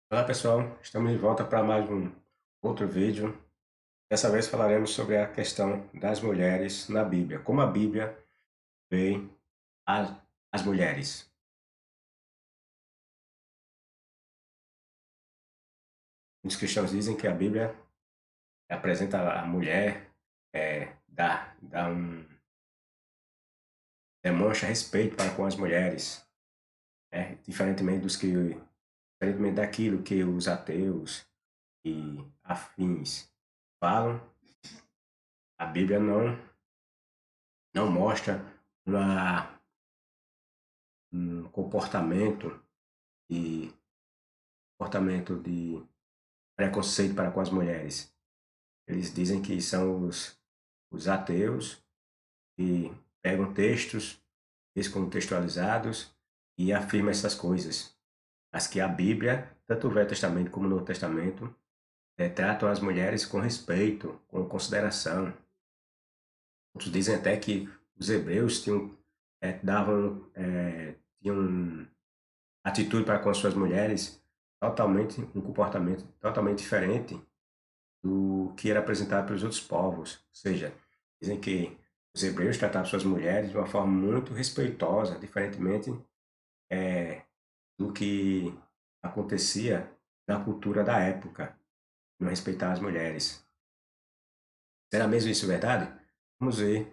Olá pessoal, estamos de volta para mais um outro vídeo. Dessa vez falaremos sobre a questão das mulheres na Bíblia, como a Bíblia vê as, as mulheres. Muitos cristãos dizem que a Bíblia apresenta a mulher, dá demonstra respeito para com as mulheres, diferentemente diferentemente daquilo que os ateus e afins falam. A Bíblia não mostra uma um de comportamento de preconceito para com as mulheres. Eles dizem que são os ateus que pegam textos descontextualizados e afirmam essas coisas. Mas que a Bíblia, tanto o Velho Testamento como o Novo Testamento, tratam as mulheres com respeito, com consideração. Outros dizem até que os hebreus tinham atitude para com as suas mulheres um comportamento totalmente diferente do que era apresentado pelos outros povos. Ou seja, dizem que os hebreus tratavam suas mulheres de uma forma muito respeitosa, diferentemente do que acontecia na cultura da época, não respeitar as mulheres. Será mesmo isso verdade? Vamos ver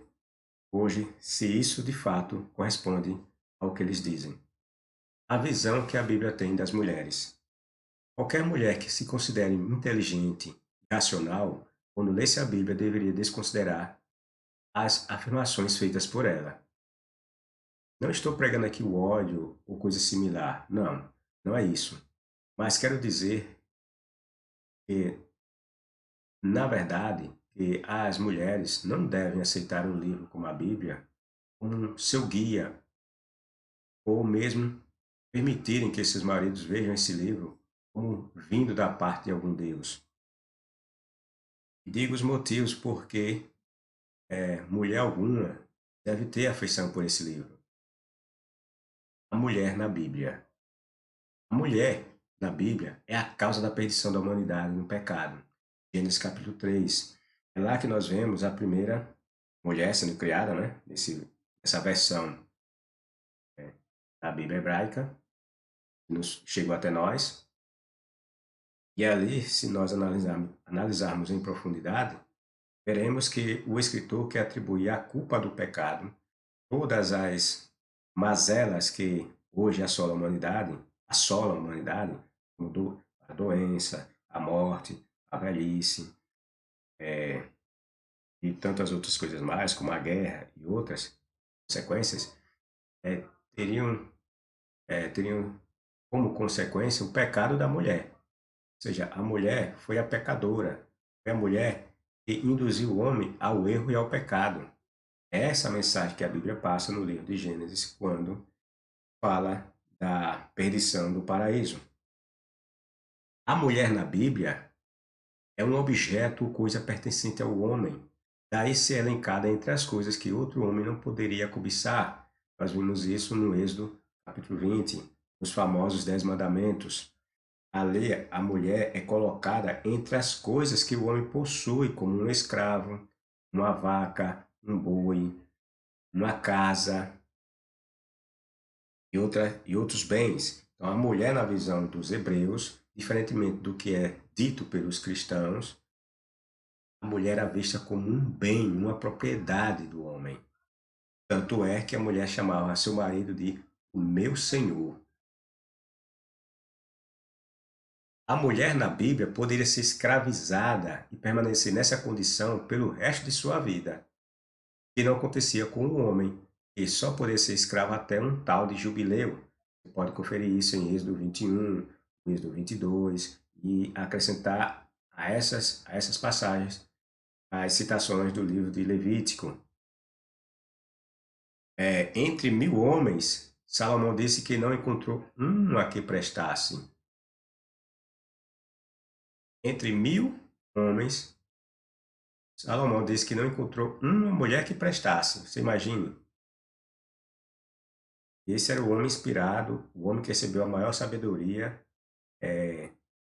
hoje se isso de fato corresponde ao que eles dizem. A visão que a Bíblia tem das mulheres. Qualquer mulher que se considere inteligente e racional, quando lesse a Bíblia, deveria desconsiderar as afirmações feitas por ela. Não estou pregando aqui o ódio ou coisa similar. Não, não é isso. Mas quero dizer que, na verdade, que as mulheres não devem aceitar um livro como a Bíblia como seu guia, ou mesmo permitirem que esses maridos vejam esse livro como vindo da parte de algum Deus. E digo os motivos porque mulher alguma deve ter afeição por esse livro. A mulher na Bíblia. A mulher na Bíblia é a causa da perdição da humanidade no pecado. Gênesis capítulo 3. É lá que nós vemos a primeira mulher sendo criada, né? Essa versão da Bíblia hebraica, que nos chegou até nós. E ali, se nós analisarmos em profundidade, veremos que o escritor quer atribuir a culpa do pecado, todas as mazelas que hoje assolam a humanidade, como a doença, a morte, a velhice, e tantas outras coisas mais, como a guerra e outras consequências, é, teriam, teriam como consequência o pecado da mulher. Ou seja, a mulher foi a pecadora, foi a mulher que induziu o homem ao erro e ao pecado. É essa a mensagem que a Bíblia passa no livro de Gênesis, quando fala da perdição do paraíso. A mulher na Bíblia é um objeto ou coisa pertencente ao homem, daí ser elencada entre as coisas que outro homem não poderia cobiçar. Nós vimos isso no Êxodo, capítulo 20, nos famosos Dez Mandamentos. Ali, a mulher é colocada entre as coisas que o homem possui, como um escravo, uma vaca, um boi, uma casa, e outros bens. Então, a mulher, na visão dos hebreus, diferentemente do que é dito pelos cristãos, a mulher é vista como um bem, uma propriedade do homem. Tanto é que a mulher chamava seu marido de o meu senhor. A mulher na Bíblia poderia ser escravizada e permanecer nessa condição pelo resto de sua vida, que não acontecia com o homem, que só poderia ser escravo até um tal de jubileu. Você pode conferir isso em Êxodo 21, Êxodo 22, e acrescentar a essas passagens as citações do livro de Levítico. Entre 1000 homens, Salomão disse que não encontrou um a que prestasse. Entre 1000 homens, Salomão disse que não encontrou uma mulher que prestasse. Você imagine? Esse era o homem inspirado, o homem que recebeu a maior sabedoria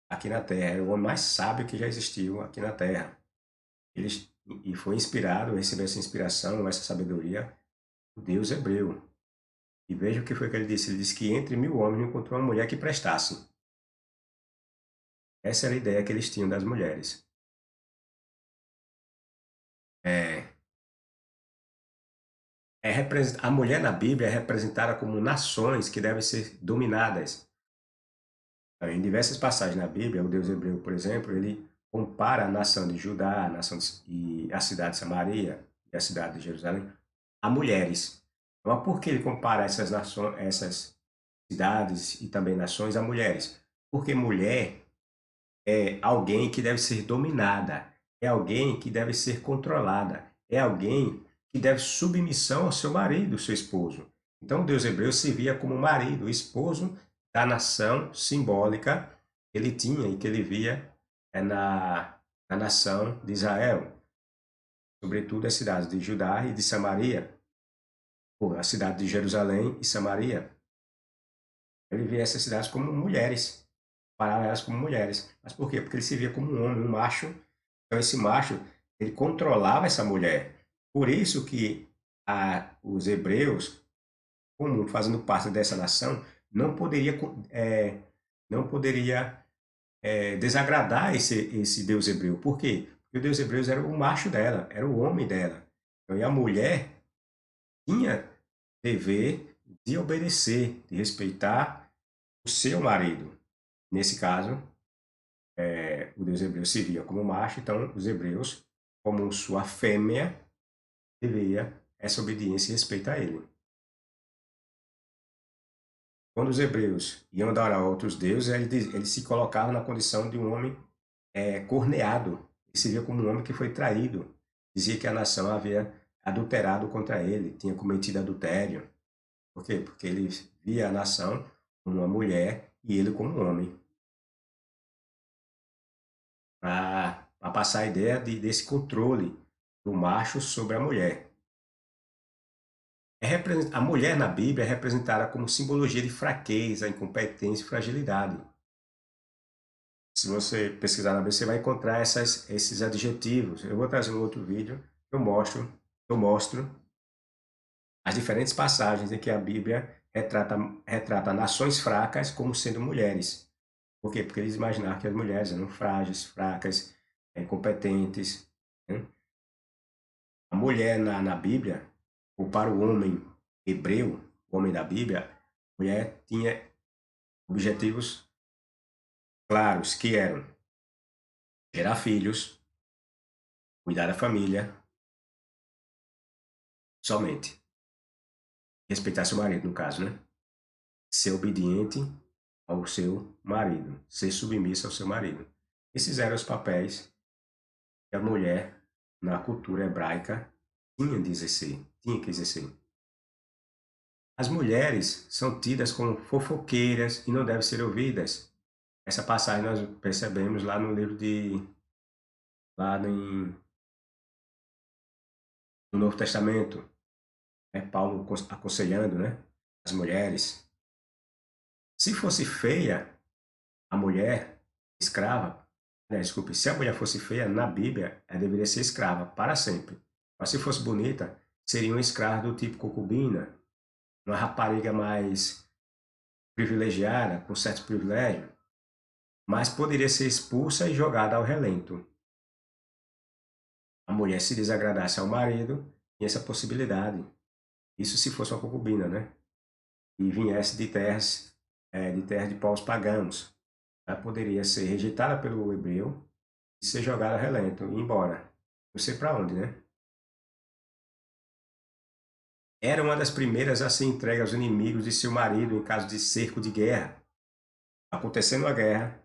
aqui na Terra, era o homem mais sábio que já existiu aqui na Terra. Ele, e foi inspirado, recebeu essa inspiração, essa sabedoria, do Deus hebreu. E veja o que foi que ele disse. Ele disse que entre 1000 homens não encontrou uma mulher que prestasse. Essa era a ideia que eles tinham das mulheres. É, a mulher na Bíblia é representada como nações que devem ser dominadas. Em diversas passagens na Bíblia, o Deus hebreu, por exemplo, ele compara a nação de Judá, e a cidade de Samaria e a cidade de Jerusalém a mulheres. Mas por que ele compara essas nações, essas cidades e também nações a mulheres? Porque mulher é alguém que deve ser dominada, é alguém que deve ser controlada, é alguém que deve submissão ao seu marido, seu esposo. Então, o Deus hebreu se via como marido, o esposo da nação simbólica que ele tinha e que ele via na nação de Israel, sobretudo as cidades de Judá e de Samaria, ou a cidade de Jerusalém e Samaria. Ele via essas cidades como mulheres, parava elas como mulheres. Mas por quê? Porque ele se via como um homem, um macho. Então esse macho, ele controlava essa mulher. Por isso que os hebreus, como fazendo parte dessa nação, não poderia, não poderia desagradar esse Deus hebreu. Por quê? Porque o Deus hebreu era o macho dela, era o homem dela. Então, e a mulher tinha dever de obedecer, de respeitar o seu marido. Nesse caso, o deus hebreu se via como macho, então os hebreus, como sua fêmea, devia essa obediência e respeito a ele. Quando os hebreus iam adorar outros deuses, eles se colocavam na condição de um homem corneado. Ele se via como um homem que foi traído. Dizia que a nação havia adulterado contra ele, tinha cometido adultério. Por quê? Porque ele via a nação como uma mulher e ele como um homem. Para passar a ideia desse controle do macho sobre a mulher. A mulher na Bíblia é representada como simbologia de fraqueza, incompetência e fragilidade. Se você pesquisar na Bíblia, você vai encontrar esses adjetivos. Eu vou trazer um outro vídeo que eu mostro as diferentes passagens em que a Bíblia retrata nações fracas como sendo mulheres. Por quê? Porque eles imaginavam que as mulheres eram frágeis, fracas, incompetentes, né? A mulher na Bíblia, ou para o homem hebreu, o homem da Bíblia, a mulher tinha objetivos claros, que eram gerar filhos, cuidar da família, somente. Respeitar seu marido, no caso, né? Ser obediente ao seu marido, ser submissa ao seu marido. Esses eram os papéis que a mulher, na cultura hebraica, tinha que exercer. As mulheres são tidas como fofoqueiras e não devem ser ouvidas. Essa passagem nós percebemos lá no livro no Novo Testamento, Paulo aconselhando, né, as mulheres. Se fosse feia a mulher escrava, desculpe, se a mulher fosse feia na Bíblia, ela deveria ser escrava para sempre. Mas se fosse bonita, seria uma escrava do tipo concubina, uma rapariga mais privilegiada, com certo privilégio, mas poderia ser expulsa e jogada ao relento. A mulher, se desagradasse ao marido, tinha essa possibilidade. Isso se fosse uma concubina, né? E viesse de terras de povos pagãos. Ela poderia ser rejeitada pelo hebreu e ser jogada ao relento e ir embora. Não sei para onde, né? Era uma das primeiras a ser entregue aos inimigos de seu marido em caso de cerco de guerra. Acontecendo a guerra,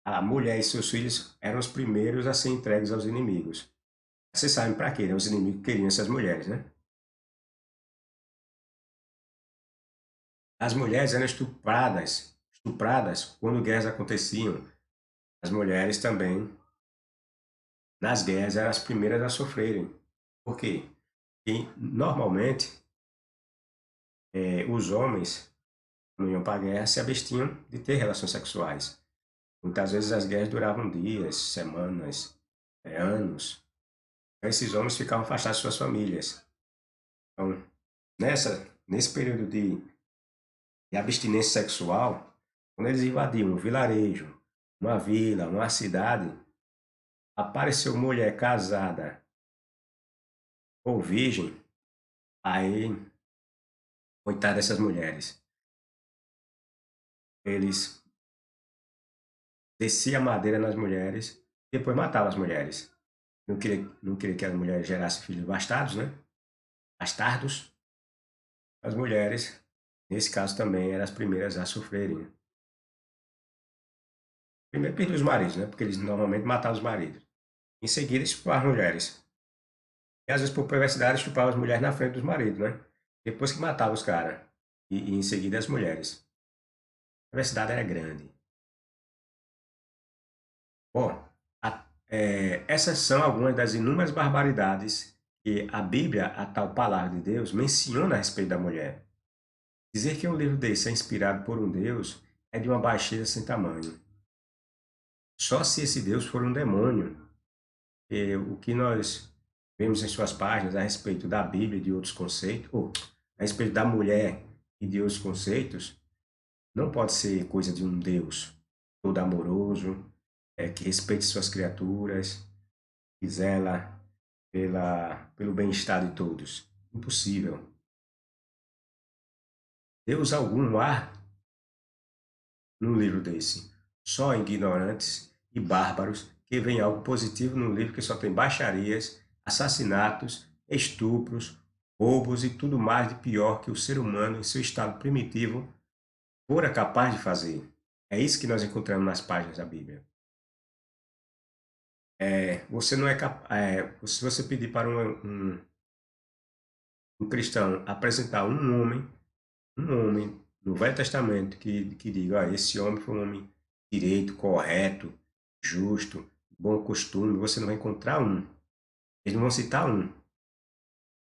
a mulher e seus filhos eram os primeiros a ser entregues aos inimigos. Vocês sabem para quê, né? Os inimigos queriam essas mulheres, né? As mulheres eram estupradas quando guerras aconteciam. As mulheres também, nas guerras, eram as primeiras a sofrerem. Por quê? Porque, normalmente, os homens, quando iam para a guerra, se abstinham de ter relações sexuais. Muitas vezes as guerras duravam dias, semanas, anos. Esses homens ficavam afastados de suas famílias. Então, nesse período de abstinência sexual, quando eles invadiam um vilarejo, uma vila, uma cidade, apareceu mulher casada ou virgem, aí, coitada dessas mulheres, eles desciam a madeira nas mulheres e depois matavam as mulheres. Não queria que as mulheres gerassem filhos bastardos, né? Bastardos. As mulheres, nesse caso também, eram as primeiras a sofrerem, né? Primeiro perdiam os maridos, né? Porque eles normalmente matavam os maridos. Em seguida, estupravam as mulheres. E às vezes, por perversidade, estupravam as mulheres na frente dos maridos, né? Depois que matavam os caras. E em seguida, as mulheres. A perversidade era grande. Bom, essas são algumas das inúmeras barbaridades que a Bíblia, a tal palavra de Deus, menciona a respeito da mulher. Dizer que um livro desse é inspirado por um Deus é de uma baixeza sem tamanho. Só se esse Deus for um demônio, o que nós vemos em suas páginas a respeito da Bíblia e de outros conceitos, ou a respeito da mulher e de outros conceitos, não pode ser coisa de um Deus todo amoroso, que respeite suas criaturas, que zela pelo bem-estar de todos. Impossível. Deus algum há num livro desse. Só ignorantes e bárbaros que veem algo positivo num livro que só tem baixarias, assassinatos, estupros, roubos e tudo mais de pior que o ser humano em seu estado primitivo fora capaz de fazer. É isso que nós encontramos nas páginas da Bíblia. Você não é capaz. Se você pedir para um cristão apresentar um homem no Velho Testamento que diga, esse homem foi um homem direito, correto, justo, bom costume, você não vai encontrar um. Eles não vão citar um.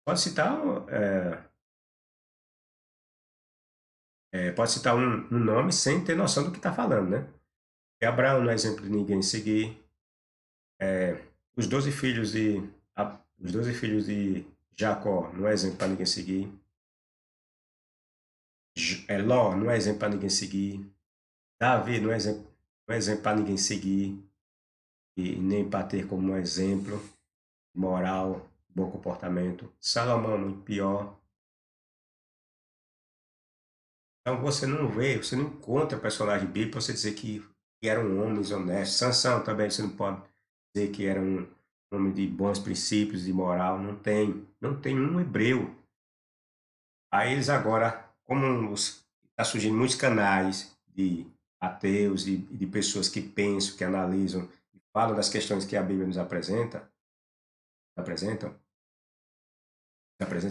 Pode citar, pode citar um nome sem ter noção do que está falando, né? E Abraão não é exemplo de ninguém seguir. Os 12 filhos os 12 filhos de Jacó não é exemplo para ninguém seguir. Ló não é exemplo para ninguém seguir. Davi não é exemplo para ninguém seguir. E nem para ter como um exemplo moral, bom comportamento. Salomão, muito pior. Então você não encontra personagem bíblico para você dizer que eram homens honestos. Sansão também você não pode dizer que era um homem de bons princípios, de moral. Não tem um hebreu. Aí eles agora, como está surgindo muitos canais de ateus e de pessoas que pensam, que analisam, e falam das questões que a Bíblia nos apresentam,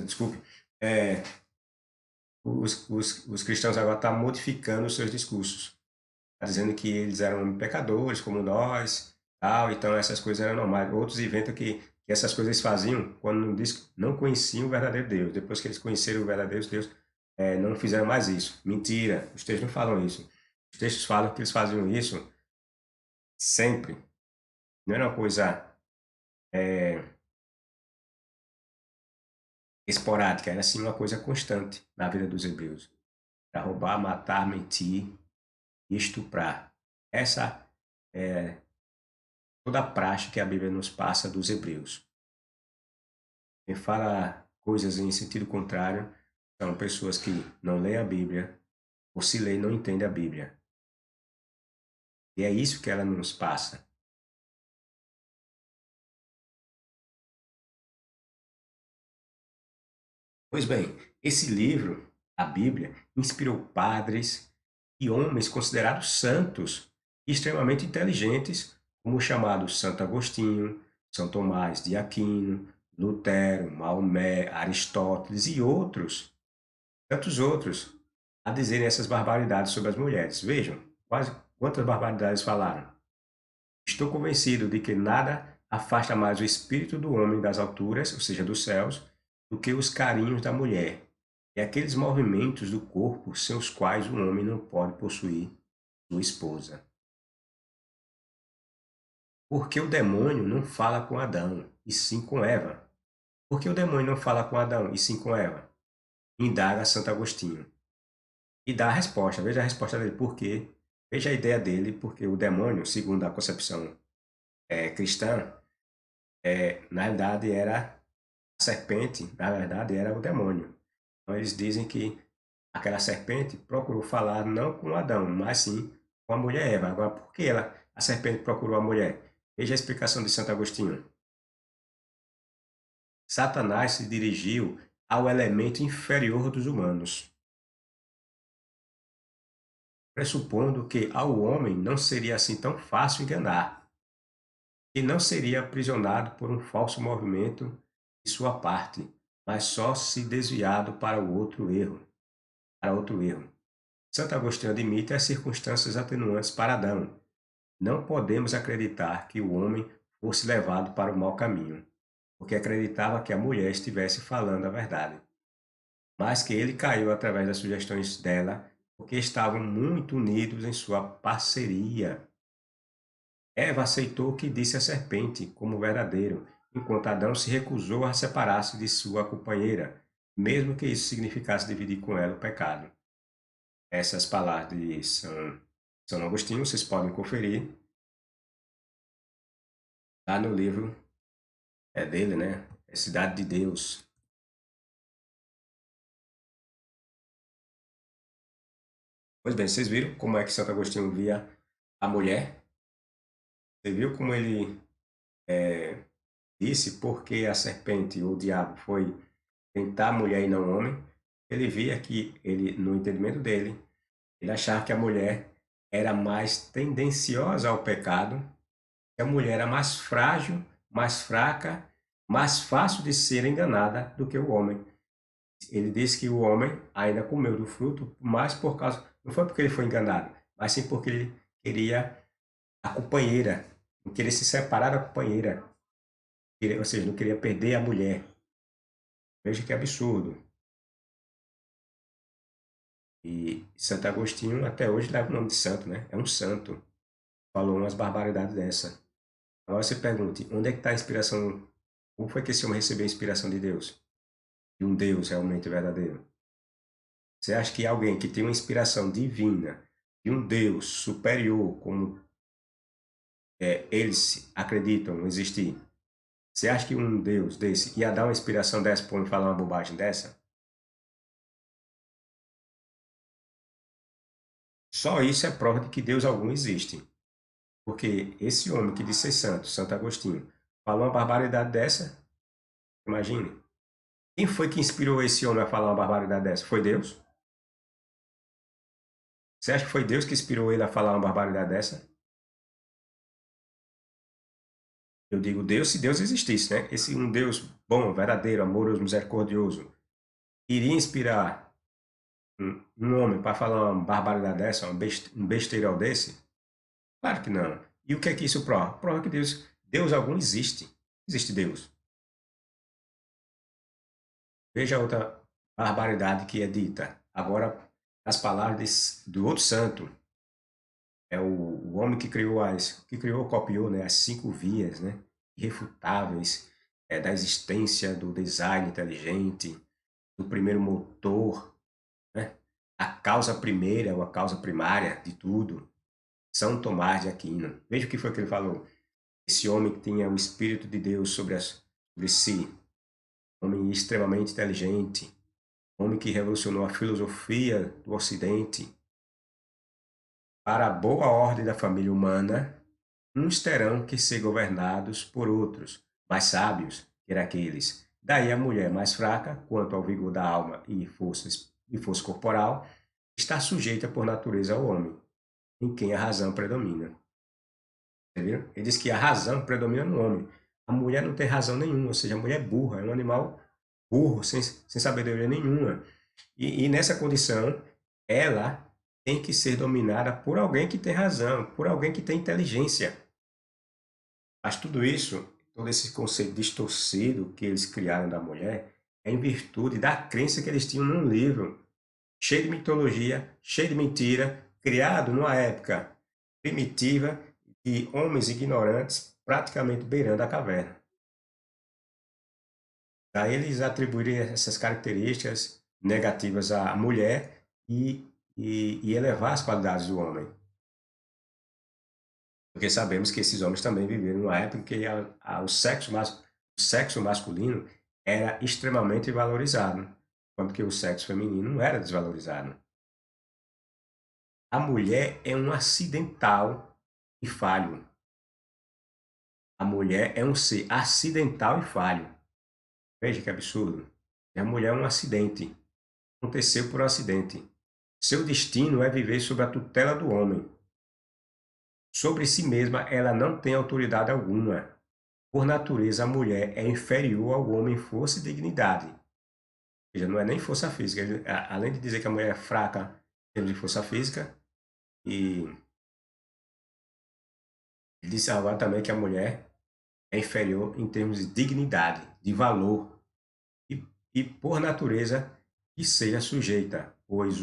desculpe, é, os cristãos agora estão modificando os seus discursos, tá dizendo que eles eram pecadores como nós, tal, então essas coisas eram normais. Outros inventam que essas coisas eles faziam quando não conheciam o verdadeiro Deus. Depois que eles conheceram o verdadeiro Deus, não fizeram mais isso. Mentira, os textos não falam isso. Os textos falam que eles faziam isso sempre. Não era uma coisa é, esporádica, era sim uma coisa constante na vida dos hebreus. Para roubar, matar, mentir e estuprar. Essa é toda a praxe que a Bíblia nos passa dos hebreus. Quem fala coisas em sentido contrário são pessoas que não leem a Bíblia, ou se lê não entende a Bíblia. E é isso que ela nos passa. Pois bem, esse livro, a Bíblia, inspirou padres e homens considerados santos e extremamente inteligentes, como o chamado Santo Agostinho, São Tomás de Aquino, Lutero, Maomé, Aristóteles e outros, tantos outros, a dizerem essas barbaridades sobre as mulheres. Vejam, quase quantas barbaridades falaram. Estou convencido de que nada afasta mais o espírito do homem das alturas, ou seja, dos céus, do que os carinhos da mulher, e aqueles movimentos do corpo sem os quais o homem não pode possuir sua esposa. Porque o demônio não fala com Adão, e sim com Eva. Porque o demônio não fala com Adão, e sim com Eva. Indaga Santo Agostinho. E dá a resposta. Veja a resposta dele. Por quê? Veja a ideia dele, porque o demônio, segundo a concepção cristã, na realidade era a serpente, na verdade era o demônio. Então eles dizem que aquela serpente procurou falar não com Adão, mas sim com a mulher Eva. Agora, por que a serpente procurou a mulher? Veja a explicação de Santo Agostinho. Satanás se dirigiu ao elemento inferior dos humanos, pressupondo que ao homem não seria assim tão fácil enganar, e não seria aprisionado por um falso movimento de sua parte, mas só se desviado para outro erro. Santo Agostinho admite as circunstâncias atenuantes para Adão. Não podemos acreditar que o homem fosse levado para o mau caminho, porque acreditava que a mulher estivesse falando a verdade, mas que ele caiu através das sugestões dela, porque estavam muito unidos em sua parceria. Eva aceitou o que disse a serpente como verdadeiro, enquanto Adão se recusou a separar-se de sua companheira, mesmo que isso significasse dividir com ela o pecado. Essas palavras de São Agostinho vocês podem conferir lá no livro dele, né? É Cidade de Deus. Pois bem, vocês viram como é que Santo Agostinho via a mulher? Você viu como ele disse porque a serpente ou o diabo foi tentar a mulher e não o homem? Ele via que ele, no entendimento dele, ele achava que a mulher era mais tendenciosa ao pecado, que a mulher era mais frágil, mais fraca, mais fácil de ser enganada do que o homem. Ele disse que o homem ainda comeu do fruto, mas por causa, não foi porque ele foi enganado, mas sim porque ele queria a companheira, não queria se separar da companheira, ou seja, não queria perder a mulher. Veja que absurdo. E Santo Agostinho até hoje leva o nome de santo, né? É um santo. Falou umas barbaridades dessa. Agora você pergunte, onde é que está a inspiração? Como foi que esse homem recebeu a inspiração de Deus? De um Deus realmente verdadeiro? Você acha que alguém que tem uma inspiração divina, de um Deus superior, como eles acreditam existir, você acha que um Deus desse ia dar uma inspiração dessa para me falar uma bobagem dessa? Só isso é prova de que Deus algum existe. Porque esse homem que diz ser santo, Santo Agostinho, falou uma barbaridade dessa, imagine. Quem foi que inspirou esse homem a falar uma barbaridade dessa? Foi Deus? Você acha que foi Deus que inspirou ele a falar uma barbaridade dessa? Eu digo Deus se Deus existisse, né? Esse um Deus bom, verdadeiro, amoroso, misericordioso, iria inspirar um homem para falar uma barbaridade dessa, um besteirol desse? Claro que não. E o que é que isso prova? Prova que Deus algum existe. Existe Deus. Veja outra barbaridade que é dita. Agora, as palavras do outro santo, é o homem que criou, copiou, né, as 5 vias, né, irrefutáveis da existência do design inteligente, do primeiro motor, né, a causa primeira ou a causa primária de tudo, São Tomás de Aquino. Veja o que foi que ele falou. Esse homem que tinha o Espírito de Deus sobre si, homem extremamente inteligente, homem que revolucionou a filosofia do Ocidente. Para a boa ordem da família humana, uns terão que ser governados por outros, mais sábios que aqueles. Daí a mulher mais fraca, quanto ao vigor da alma e força corporal, está sujeita por natureza ao homem, em quem a razão predomina. Entendeu? Ele diz que a razão predomina no homem. A mulher não tem razão nenhuma, ou seja, a mulher é burra, é um animal burro, sem sabedoria nenhuma. E nessa condição, ela tem que ser dominada por alguém que tem razão, por alguém que tem inteligência. Mas tudo isso, todo esse conceito distorcido que eles criaram da mulher, é em virtude da crença que eles tinham num livro cheio de mitologia, cheio de mentira, criado numa época primitiva de homens ignorantes praticamente beirando a caverna. Daí eles atribuírem essas características negativas à mulher e elevar as qualidades do homem. Porque sabemos que esses homens também viveram numa época em que o sexo masculino era extremamente valorizado, enquanto que o sexo feminino não era desvalorizado. A mulher é um acidental e falho. A mulher é um ser acidental e falho. Veja que absurdo. A mulher é um acidente. Aconteceu por um acidente. Seu destino é viver sob a tutela do homem. Sobre si mesma, ela não tem autoridade alguma. Por natureza, a mulher é inferior ao homem em força e dignidade. Ou seja, não é nem força física. Além de dizer que a mulher é fraca em termos de força física, e ele disse agora também que a mulher é inferior em termos de dignidade, de valor, e, e por natureza, que seja sujeita, pois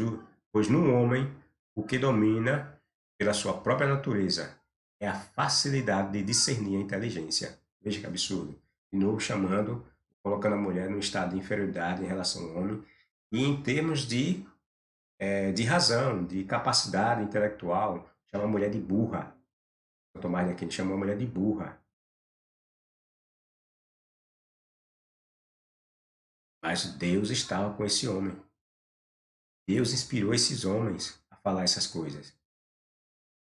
no homem o que domina pela sua própria natureza é a facilidade de discernir a inteligência. Veja que absurdo. De novo chamando, colocando a mulher num estado de inferioridade em relação ao homem, e em termos de razão, de capacidade intelectual, chama a mulher de burra. O Tomás de Aquino chamou a mulher de burra. Mas Deus estava com esse homem. Deus inspirou esses homens a falar essas coisas.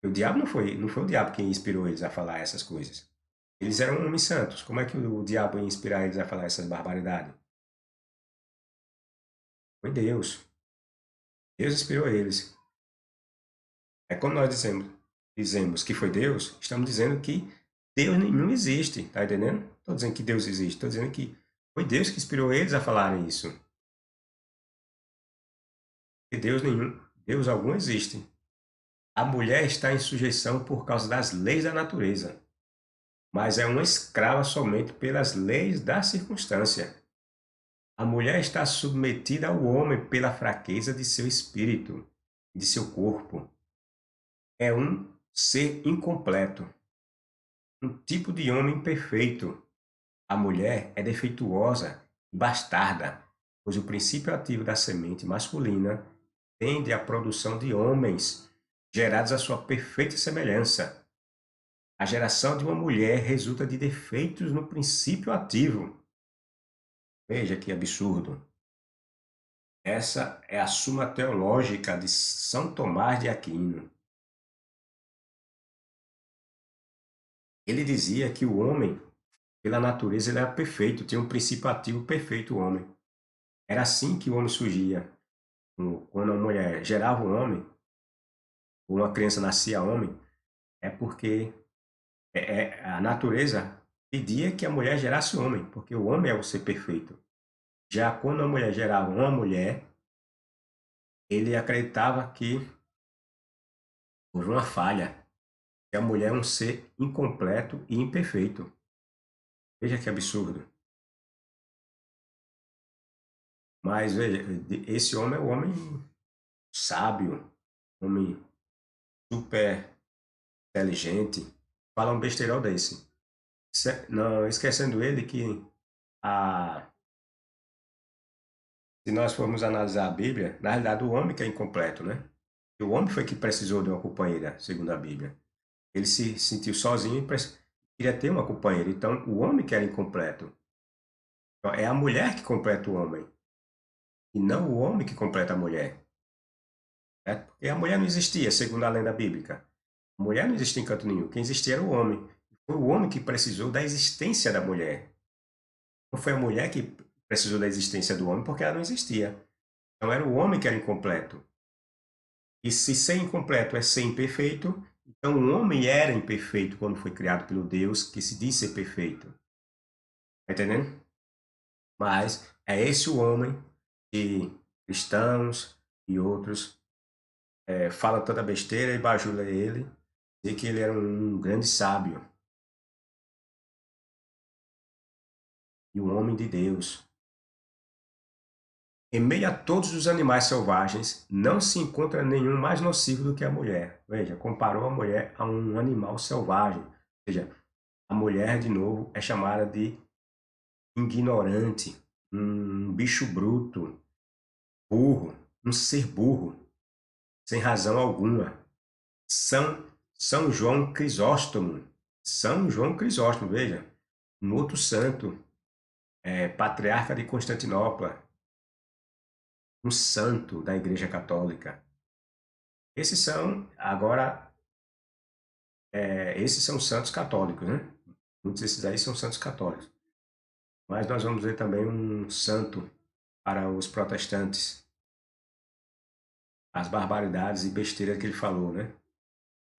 O diabo não foi o diabo quem inspirou eles a falar essas coisas. Eles eram homens santos. Como é que o diabo ia inspirar eles a falar essas barbaridades? Foi Deus. Deus inspirou eles. É quando nós dizemos que foi Deus, estamos dizendo que Deus nenhum existe. Tá entendendo? Estou dizendo que Deus existe. Estou dizendo que foi Deus que inspirou eles a falarem isso. Que Deus algum existe. A mulher está em sujeição por causa das leis da natureza, mas é uma escrava somente pelas leis da circunstância. A mulher está submetida ao homem pela fraqueza de seu espírito e de seu corpo. É um ser incompleto, um tipo de homem imperfeito. A mulher é defeituosa e bastarda, pois o princípio ativo da semente masculina tende à produção de homens gerados à sua perfeita semelhança. A geração de uma mulher resulta de defeitos no princípio ativo. Veja que absurdo. Essa é a Suma Teológica de São Tomás de Aquino. Ele dizia que o homem, pela natureza, ele era perfeito, tinha um princípio ativo perfeito, o homem. Era assim que o homem surgia. Quando a mulher gerava um homem, ou uma criança nascia homem, é porque a natureza pedia que a mulher gerasse homem, porque o homem é o ser perfeito. Já quando a mulher gerava uma mulher, ele acreditava que houve uma falha, que a mulher é um ser incompleto e imperfeito. Veja que absurdo. Mas veja, esse homem é o homem sábio, homem super inteligente. Fala um besteirol desse. Não, esquecendo ele que a, se nós formos analisar a Bíblia, na realidade o homem que é incompleto, né? O homem foi que precisou de uma companheira, segundo a Bíblia. Ele se sentiu sozinho e queria ter uma companheira. Então, o homem que era incompleto. Então, é a mulher que completa o homem, e não o homem que completa a mulher. Né? Porque a mulher não existia, segundo a lenda bíblica. A mulher não existia em canto nenhum. Quem existia era o homem. Foi o homem que precisou da existência da mulher. Não foi a mulher que precisou da existência do homem porque ela não existia. Então, era o homem que era incompleto. E se ser incompleto é ser imperfeito, então o homem era imperfeito quando foi criado pelo Deus que se diz ser perfeito. Tá entendendo? Mas é esse o homem que cristãos e outros falam tanta besteira e bajula ele, dizer que ele era um grande sábio e um homem de Deus. Em meio a todos os animais selvagens, não se encontra nenhum mais nocivo do que a mulher. Veja, comparou a mulher a um animal selvagem. Ou seja, a mulher, de novo, é chamada de ignorante, um bicho bruto, burro, um ser burro, sem razão alguma. São João Crisóstomo, São João Crisóstomo, veja, um outro santo, patriarca de Constantinopla, um santo da Igreja Católica. Esses são, agora, esses são santos católicos, né? Muitos desses aí são santos católicos. Mas nós vamos ver também um santo para os protestantes, as barbaridades e besteiras que ele falou, né?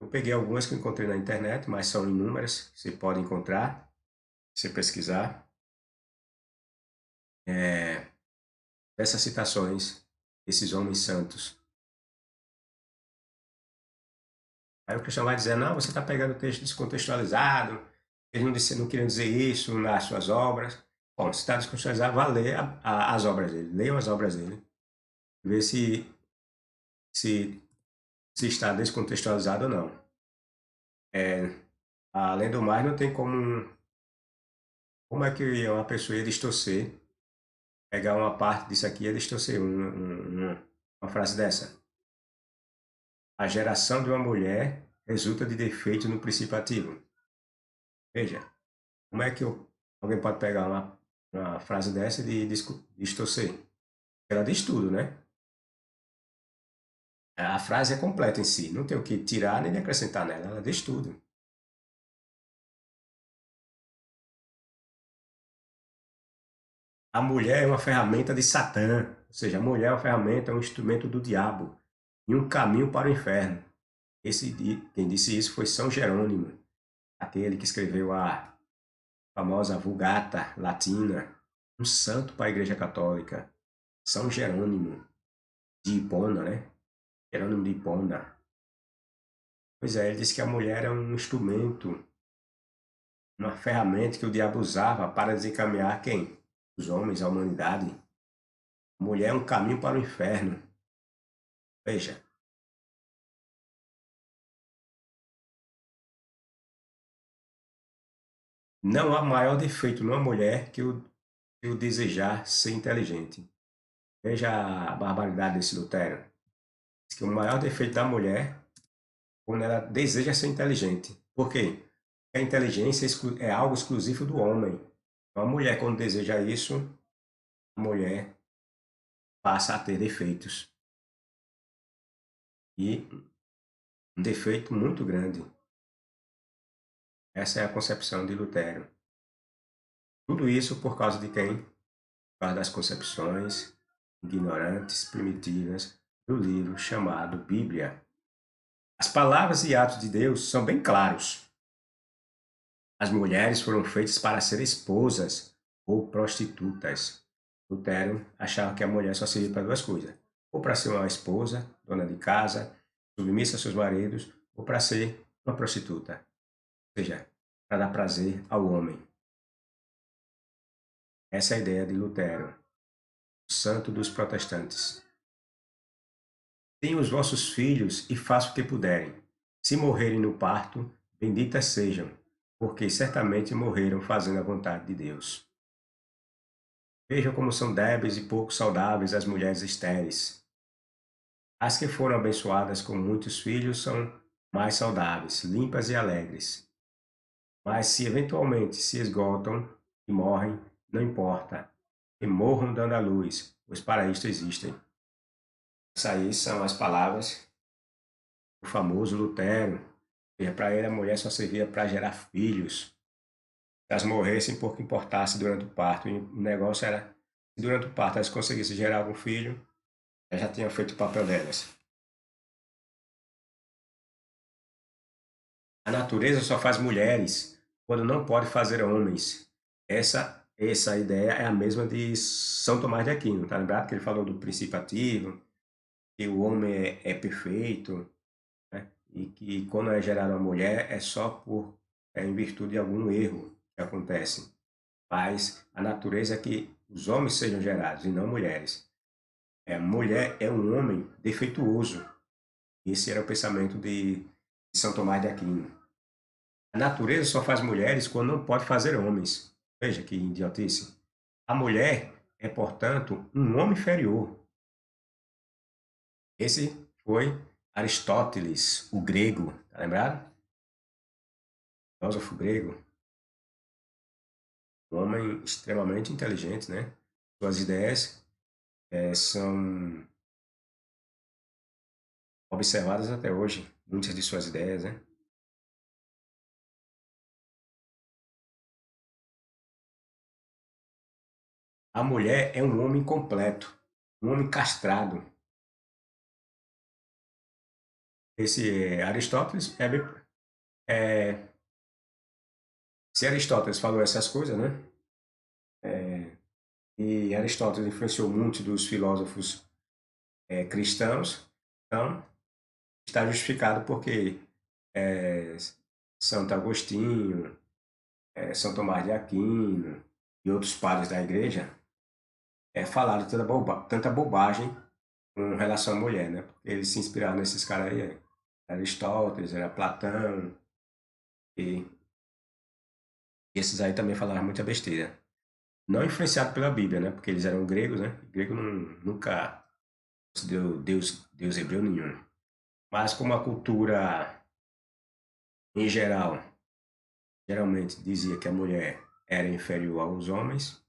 Eu peguei algumas que eu encontrei na internet, mas são inúmeras, você pode encontrar, se você pesquisar, essas citações, esses homens santos. Aí o cristão vai dizer, não, você está pegando o texto descontextualizado, eles não queriam dizer isso nas suas obras. Bom, se está descontextualizado, vá ler as obras dele, leiam as obras dele, ver se, se está descontextualizado ou não. Além do mais, não tem como é que uma pessoa ia distorcer, pegar uma parte disso aqui e distorcer uma frase dessa. A geração de uma mulher resulta de defeitos no princípio ativo. Veja, como é que alguém pode pegar uma frase dessa e distorcer? Ela diz tudo, né? A frase é completa em si, não tem o que tirar nem acrescentar nela, ela diz tudo. A mulher é uma ferramenta de Satã, ou seja, a mulher é uma ferramenta, é um instrumento do diabo e um caminho para o inferno. Quem disse isso foi São Jerônimo, aquele que escreveu a famosa Vulgata Latina, um santo para a Igreja Católica, São Jerônimo de Hipona, né? Jerônimo de Hipona. Pois é, ele disse que a mulher é um instrumento, uma ferramenta que o diabo usava para desencaminhar quem? Os homens, a humanidade. A mulher é um caminho para o inferno. Veja, não há maior defeito numa mulher que o desejar ser inteligente. Veja a barbaridade desse Lutero. Diz que o maior defeito da mulher quando ela deseja ser inteligente. Por quê? Porque a inteligência é algo exclusivo do homem. Então, a mulher, quando deseja isso, a mulher passa a ter defeitos. E um defeito muito grande. Essa é a concepção de Lutero. Tudo isso por causa de quem? Por causa das concepções ignorantes, primitivas do livro chamado Bíblia. As palavras e atos de Deus são bem claros. As mulheres foram feitas para ser esposas ou prostitutas. Lutero achava que a mulher só servia para duas coisas: ou para ser uma esposa, dona de casa, submissa a seus maridos, ou para ser uma prostituta, ou seja, para dar prazer ao homem. Essa é a ideia de Lutero, o santo dos protestantes. Tenham os vossos filhos e façam o que puderem. Se morrerem no parto, benditas sejam, porque certamente morreram fazendo a vontade de Deus. Vejam como são débeis e pouco saudáveis as mulheres estéreis. As que foram abençoadas com muitos filhos são mais saudáveis, limpas e alegres. Mas se eventualmente se esgotam e morrem, não importa, que morram dando à luz, pois para isto existem. Essas aí são as palavras do famoso Lutero. Para ele a mulher só servia para gerar filhos. Se elas morressem, pouco importasse durante o parto. E o negócio era, se durante o parto elas conseguissem gerar algum filho, elas já tinham feito o papel delas. A natureza só faz mulheres quando não pode fazer homens. Essa ideia é a mesma de São Tomás de Aquino, tá lembrado que ele falou do princípio ativo, que o homem é perfeito, né? E que quando é gerada uma mulher é só em virtude de algum erro que acontece. Mas a natureza é que os homens sejam gerados e não mulheres. A mulher é um homem defeituoso. Esse era o pensamento de São Tomás de Aquino. A natureza só faz mulheres quando não pode fazer homens. Veja que idiotice. A mulher é, portanto, um homem inferior. Esse foi Aristóteles, o grego, tá lembrado? Filósofo grego, um homem extremamente inteligente, né? Suas ideias são observadas até hoje, muitas de suas ideias, né? A mulher é um homem completo, um homem castrado. Esse Aristóteles é, se Aristóteles falou essas coisas, né? E Aristóteles influenciou muito dos filósofos cristãos, então está justificado porque é, Santo Agostinho, São Tomás de Aquino e outros padres da igreja falaram tanta bobagem com relação à mulher, né? Porque eles se inspiraram nesses caras aí, Aristóteles, era Platão, e esses aí também falaram muita besteira. Não influenciado pela Bíblia, né? Porque eles eram gregos, né? Grego nunca considerou Deus hebreu nenhum. Mas como a cultura em geral, geralmente dizia que a mulher era inferior aos homens,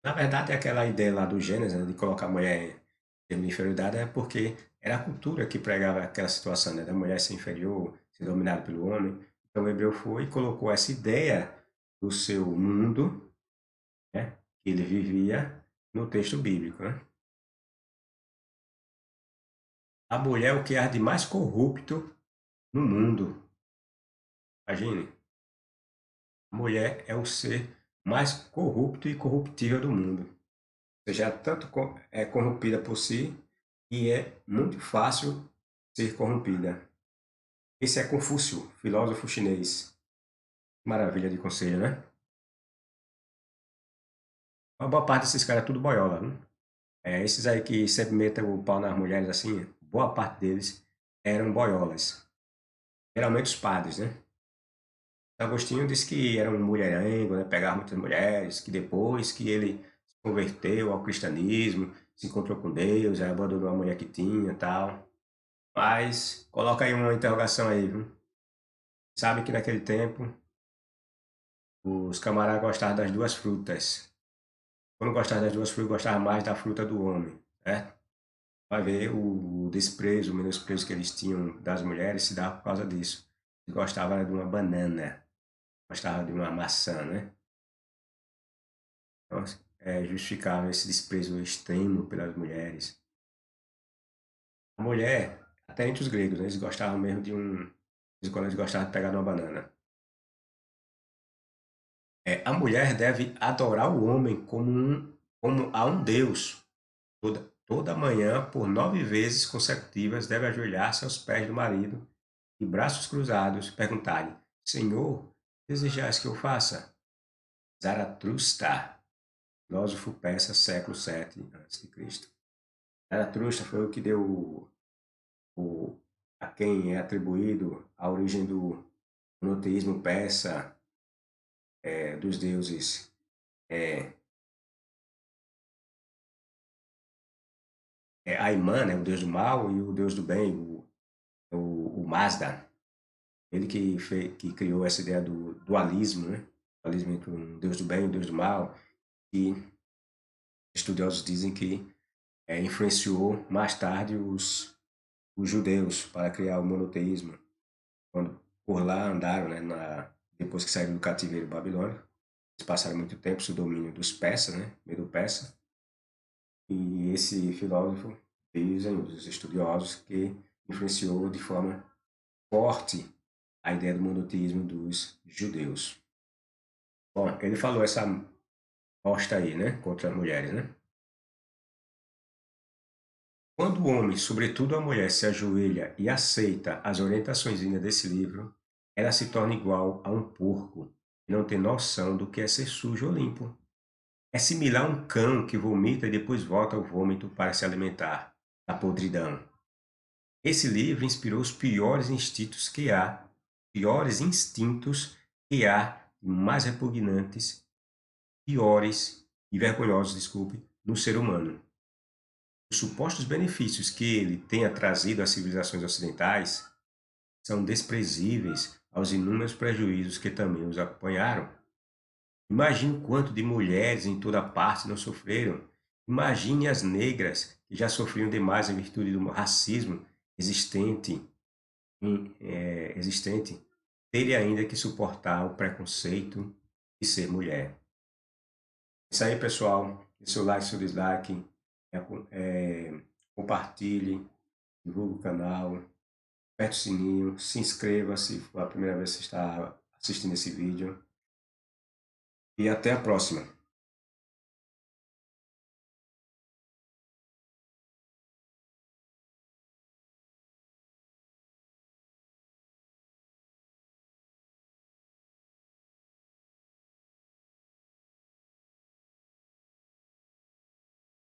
na verdade aquela ideia lá do Gênesis, né, de colocar a mulher em termos de inferioridade, é porque era a cultura que pregava aquela situação, né, da mulher ser inferior, ser dominada pelo homem. Então o hebreu foi e colocou essa ideia do seu mundo, né, que ele vivia no texto bíblico, né? A mulher é o que há de mais corrupto no mundo. Imagine, a mulher é o ser mais corrupto e corruptível do mundo. Ou seja, tanto é corrompida por si e é muito fácil ser corrompida. Esse é Confúcio, filósofo chinês. Maravilha de conselho, né? A boa parte desses caras é tudo boiola, né? Esses aí que sempre metem o pau nas mulheres assim, boa parte deles eram boiolas. Geralmente os padres, né? Agostinho disse que era um mulherengo, né? Pegava muitas mulheres, que depois que ele se converteu ao cristianismo, se encontrou com Deus, aí abandonou a mulher que tinha e tal. Mas coloca aí uma interrogação aí, viu? Sabe que naquele tempo os camaradas gostavam das duas frutas. Quando gostavam das duas frutas, gostavam mais da fruta do homem, certo? Vai ver o desprezo, o menosprezo que eles tinham das mulheres se dava por causa disso. Eles gostavam de uma banana, gostavam de uma maçã, né? Então, é justificável esse desprezo extremo pelas mulheres. A mulher, até entre os gregos, né, eles gostavam mesmo de um. Quando eles gostavam de pegar uma banana. A mulher deve adorar o homem como a um Deus. Toda manhã, por 9 vezes consecutivas, deve ajoelhar-se aos pés do marido e, braços cruzados, perguntar-lhe: Senhor, desejais que eu faça? Zaratustra, filósofo persa, século VII a.C. Zaratustra foi o que deu o, a quem é atribuído a origem do monoteísmo persa, dos deuses é, Aimã, né, o deus do mal, e o deus do bem, o Mazda. Ele que criou essa ideia do dualismo, né? Dualismo entre um deus do bem e um deus do mal, e estudiosos dizem que influenciou mais tarde os judeus para criar o monoteísmo, quando por lá andaram, né, depois que saíram do cativeiro babilônico. Eles passaram muito tempo sob o domínio dos persas, né, Medo-Persa, e esse filósofo, dizem os estudiosos, que influenciou de forma forte a ideia do monoteísmo dos judeus. Bom, ele falou essa bosta aí, né, contra as mulheres, né? Quando o homem, sobretudo a mulher, se ajoelha e aceita as orientações vindas desse livro, ela se torna igual a um porco e não tem noção do que é ser sujo ou limpo. É similar a um cão que vomita e depois volta ao vômito para se alimentar. da podridão. Esse livro inspirou os piores instintos que há, mais repugnantes, piores e vergonhosos, desculpe, no ser humano. Os supostos benefícios que ele tenha trazido às civilizações ocidentais são desprezíveis aos inúmeros prejuízos que também os acompanharam. Imagine o quanto de mulheres em toda parte não sofreram. Imagine as negras que já sofriam demais em virtude do racismo existente, existente terem ainda que suportar o preconceito de ser mulher. É isso aí, pessoal. Dê seu like, seu dislike, compartilhe, divulgue o canal, aperte o sininho, se inscreva se for a primeira vez que você está assistindo esse vídeo. E até a próxima.